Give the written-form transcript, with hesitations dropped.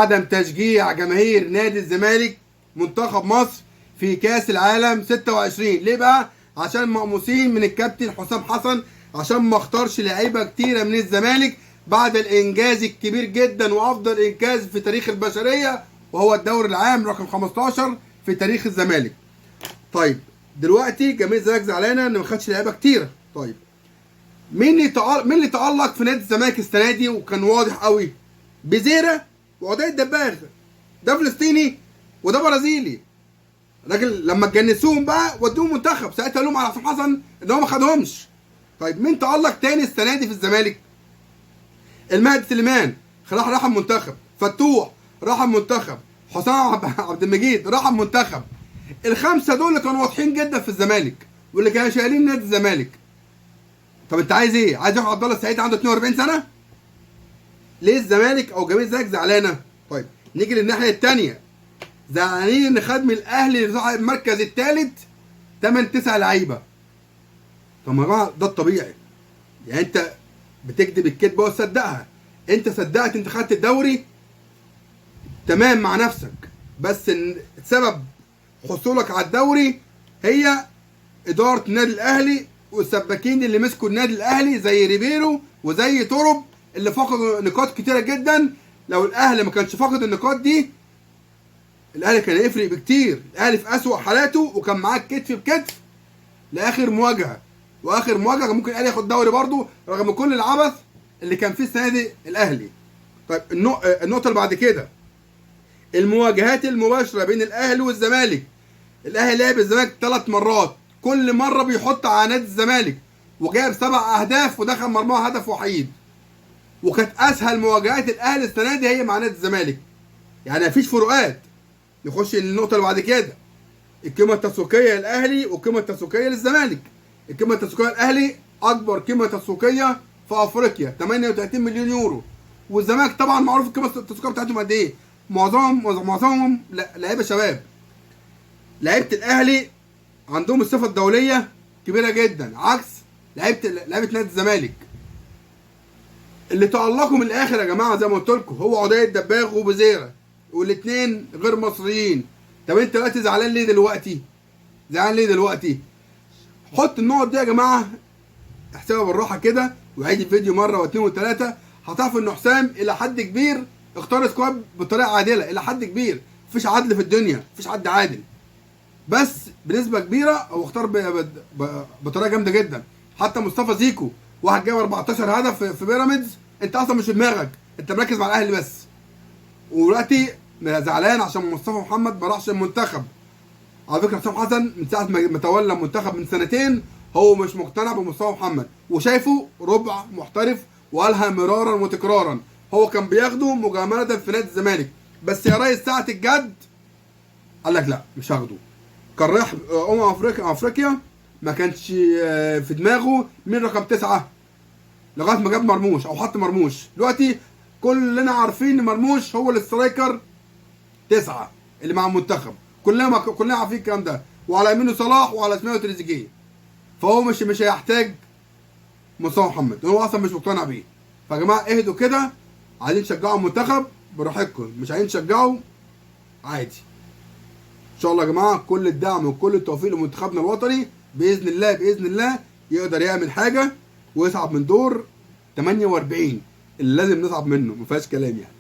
عدم تشجيع جماهير نادي الزمالك منتخب مصر في كاس العالم 26. ليه بقى؟ عشان مقموصين من الكابتن حسام حسن، عشان ما اختارش لعيبه كتيره من الزمالك بعد الانجاز الكبير جدا وافضل انجاز في تاريخ البشريه، وهو الدوري العام رقم 15 في تاريخ الزمالك. طيب دلوقتي جماهير الزمالك زعلانه ان ما خدش لعيبه كتيره. طيب مين اللي تألق في نادي الزمالك السنه دي وكان واضح قوي؟ بزيرة وعدي الدباغ، ده فلسطيني وده برازيلي. راجل لما اتجنسوهم بقى ودوهم منتخب، ساعتها لهم على حسام حسن ان هو ما خدهمش. طيب مين تألق تاني السنه دي في الزمالك؟ المهدي سليمان راح المنتخب، فتوح راح المنتخب، حسام عبد المجيد راح المنتخب. الخمسه دول اللي كانوا واضحين جدا في الزمالك واللي كانوا شايلين نادي الزمالك. طب انت عايز ايه؟ عايز ياخد عبد الله السعيد عنده 42 سنه؟ ليه الزمالك او جماهير الزمالك زعلانه؟ طيب نيجي للناحيه الثانيه، زعلانين ان خد من الاهلي المركز الثالث 8 9 لعيبه. طب ما يا جماعه ده الطبيعي، يعني انت بتكذب الكذبه وتصدقها. انت صدقت انت خدت الدوري تمام مع نفسك، بس سبب حصولك على الدوري هي اداره النادي الاهلي والسباكين اللي مسكوا النادي الاهلي زي ريبيرو وزي تورب اللي فقدوا نقاط كتيره جدا. لو الاهلي ما كانش فاقد النقاط دي الاهلي كان هيفرق بكتير. الاهلي في اسوأ حالاته وكان معاه كتف بكتف لاخر مواجهه، واخر مواجهه كان ممكن الاهلي ياخد دوري برضه رغم كل العبث اللي كان فيه السنه دي الاهلي. طيب النقطه اللي بعد كده، المواجهات المباشره بين الاهلي والزمالك. الاهلي لعب الزمالك 3 مرات، كل مره بيحط على نادي الزمالك وجاب 7 اهداف ودخل مرماه هدف وحيد. وكانت اسهل مواجهات الاهلي السنه دي هي مع نادي الزمالك، يعني مفيش فروقات. نخش للنقطه اللي بعد كده، القيمه التسويقيه للاهلي والقيمه التسويقيه للزمالك. القيمه التسويقيه للاهلي اكبر قيمه تسويقيه في افريقيا 38 مليون يورو، والزمالك طبعا معروف القيمه التسويقيه بتاعتهم قد ايه، معظمهم لعيبه شباب. لعيبه الاهلي عندهم الصفه الدوليه كبيره جدا عكس لعيبه نادي الزمالك. اللي تألقوا من الاخر يا جماعه زي ما قلت لكم هو عدي الدباغ وبزيره، والاثنين غير مصريين. طب انت دلوقتي زعلان ليه دلوقتي؟ زعلان ليه دلوقتي؟ حط النقط دي يا جماعه، احسبها بالراحه كده وعيد الفيديو مره واثنين وثلاثه، هتعرف ان حسام الى حد كبير اختار سكواد بطريقه عادله. الى حد كبير مفيش عدل في الدنيا، مفيش حد عادل، بس بنسبه كبيره هو اختار بطريقه جامده جدا. حتى مصطفى زيكو واحد جاب 14 هدف في بيراميدز، انت اصلا مش في دماغك، انت مركز مع الاهلي بس. ودلوقتي زعلان عشان مصطفى محمد ما راحش المنتخب. على فكره حسام حسن من ساعه ما تولى المنتخب من سنتين هو مش مقتنع بمصطفى محمد وشايفه ربع محترف، وقالها مرارا وتكرارا. هو كان بياخده مجامله في نادي الزمالك، بس يا ريس ساعه الجد قال لك لا مش هاخده. كان رايح افريقيا ما كانش في دماغه مين رقم 9 لغايه ما جاب مرموش او حط مرموش. دلوقتي كلنا عارفين ان مرموش هو الاسترايكر 9 اللي مع المنتخب، كلنا عارفين الكلام ده، وعلى يمينه صلاح وعلى شماله تريزيجيه. فهو مش هيحتاج مصطفى محمد، هو اصلا مش مقتنع بيه. فيا جماعه اهدوا كده، عايزين تشجعوا المنتخب براحتكم، مش عايزين تشجعوا عادي. ان شاء الله يا جماعه كل الدعم وكل التوفيق لمنتخبنا الوطني، باذن الله باذن الله يقدر يعمل حاجه ويصعد من دور 48 اللي لازم نصعد منه، ما فيهاش كلام يعني.